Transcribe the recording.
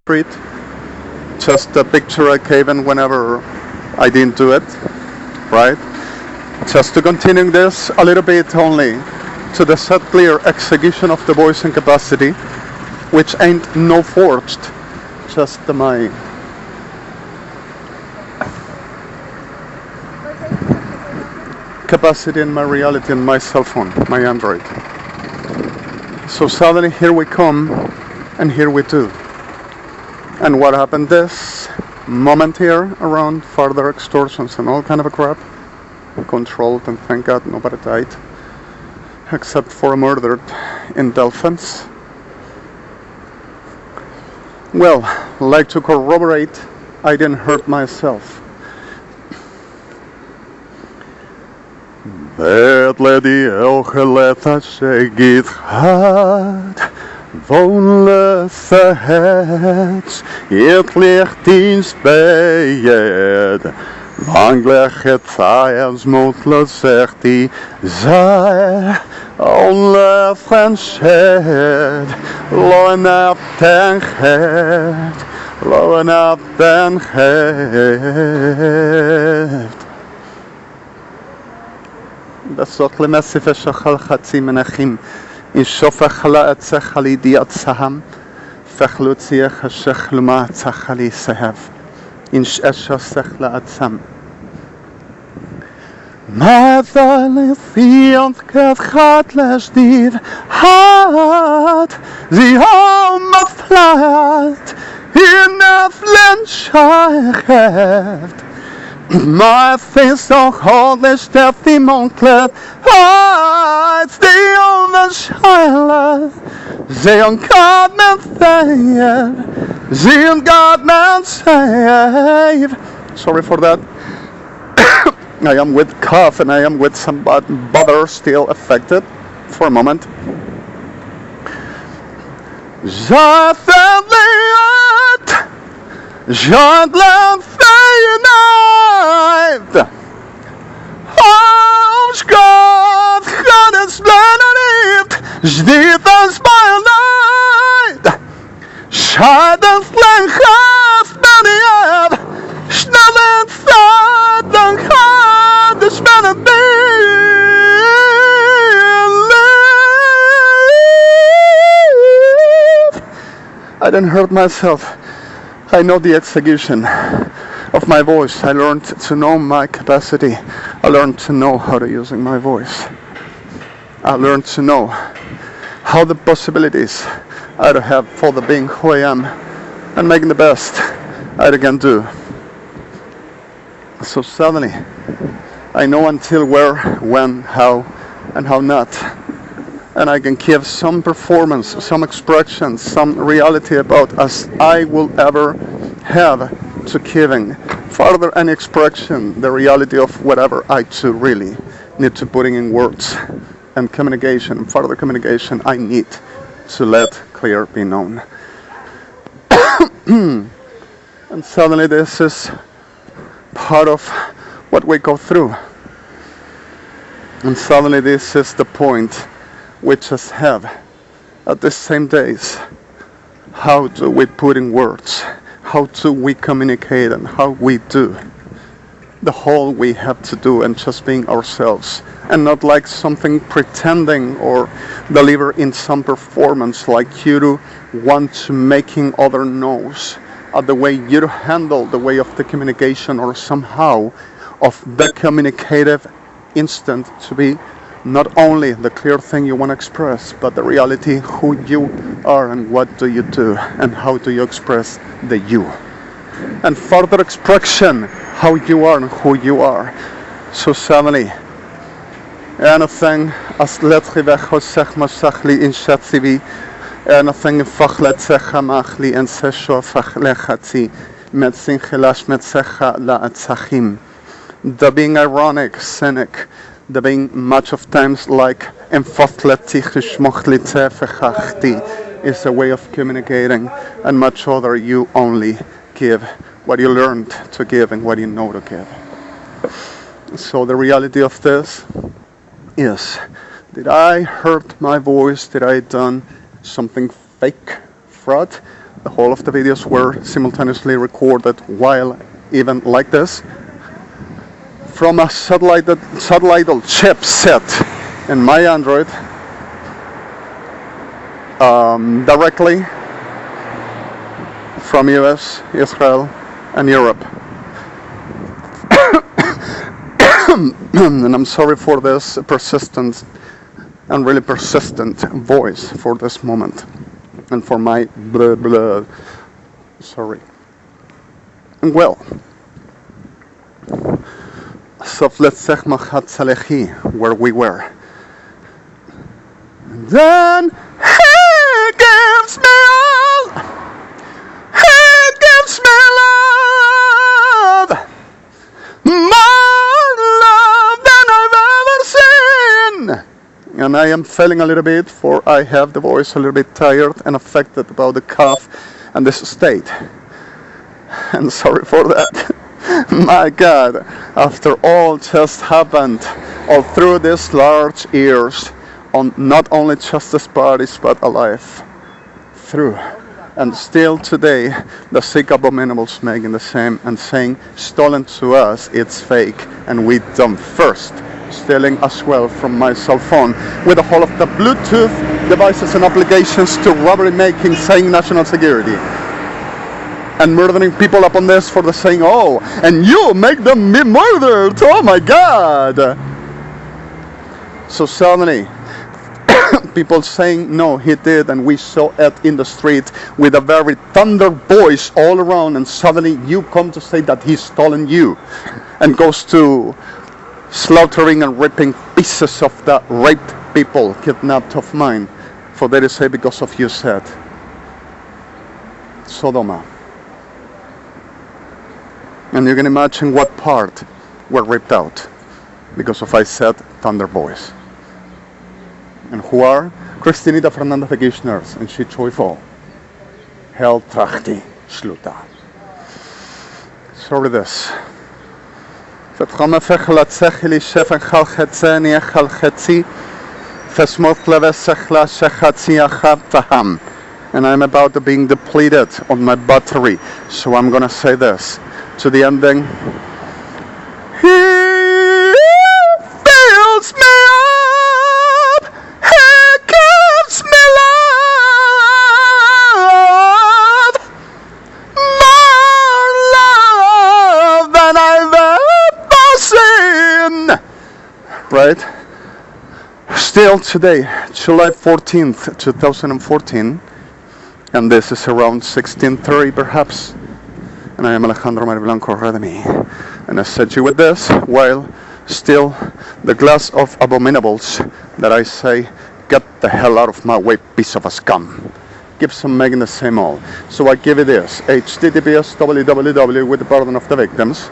street. Just a picture I gave in whenever I didn't do it, right? Just to continue this a little bit only to the set clear execution of the voice and capacity, which ain't no forged, just my capacity and my reality and my cell phone, my Android. So suddenly here we come and here we do. And what happened this moment here around further extortions and all kind of a crap, controlled, and thank God nobody died except for a murdered in Delphins. Well, like to corroborate, I didn't hurt myself. Bedledi elgeleta shegit had Vonle verhets het licht in spijed Wangleg het science motla zegt die zij onle franchet Loen up ten het Loen up ten het בסוף למסיף השחל חצי מנחים אין שופך לה צחלי דיאת סהם פחלוציח השחלמה צחלי סהב אין ששסך לעצם מאז לפיונס כחת לשדיב hat sie maflat in aflen schacheft My face so cold as Steffi Moncler It's the only Shiloh They on God man save They on God man save Sorry for that. I am with cough and I am with some bother still affected for a moment. Jadlan Feyenoord Als God gaat het spelen heeft Zdiet als mijn leid Schaden slang gaf ben je Snel en zaad dan gaat de spelen I didn't hurt myself. I know the execution of my voice. I learned to know my capacity. I learned to know how to using my voice. I learned to know how the possibilities I have for the being who I am and making the best I can do. So suddenly, I know until where, when, how, and how not. And I can give some performance, some expression, some reality about as I will ever have to giving further an expression, the reality of whatever I too really need to putting in words and communication, further communication I need to let clear be known. And suddenly this is part of what we go through. And suddenly this is the point we just have at the same days. How do we put in words? How do we communicate and how we do? The whole we have to do and just being ourselves and not like something pretending or deliver in some performance like you do want to making other knows the way you handle the way of the communication or somehow of the communicative instant to be not only the clear thing you want to express, but the reality, who you are and what do you do and how do you express the you. And further expression, how you are and who you are. So suddenly, anything as letri vechosech masachli in shatzivi, anything fachlet secha machli and sesho fachlechati, metzin chelash metzecha la'atzachim. The being ironic, cynic, the being much of times like is a way of communicating, and much other you only give what you learned to give and what you know to give. So the reality of this is, did I hurt my voice? Did I done something fake, fraud? The whole of the videos were simultaneously recorded while even like this from a satellite chipset in my Android, directly from US, Israel, and Europe. And I'm sorry for this persistent and really persistent voice for this moment, and for my blah blah. Sorry. Well, so let's say where we were. Then he gives me all. He gives me love, more love than I've ever seen. And I am failing a little bit, for I have the voice a little bit tired and affected about the cough and this state. And sorry for that. My God, after all just happened, all through these large years, on not only justice parties but alive through, and still today the sick abominables making the same and saying stolen to us, it's fake, and we dump first, stealing as well from my cell phone with the whole of the Bluetooth devices and applications to robbery making, saying national security, and murdering people upon this for the saying, oh, and you make them be murdered, oh my God. So suddenly people saying, no, he did, and we saw it in the street with a very thunder voice all around, and suddenly you come to say that he's stolen you, and goes to slaughtering and ripping pieces of the raped people, kidnapped of mine, for they say because of you said Sodoma. And you can imagine what part were ripped out because of I said thunder boys. And who are? Christinita Fernandez de Kirchners, and she joyful. Hell trachti shluta. Sorry this. And I'm about to being depleted on my battery, so I'm gonna say this to the ending. He fills me up, he gives me love, more love than I've ever seen. Right? Still today, July 14th, 2014, and this is around 16:30 perhaps, and I am Alejandro Blanco REDEMI, and I set you with this while still the glass of abominables that I say, get the hell out of my way, piece of a scum. Keeps on making the same old. So I give it this, https www with the pardon of the victims,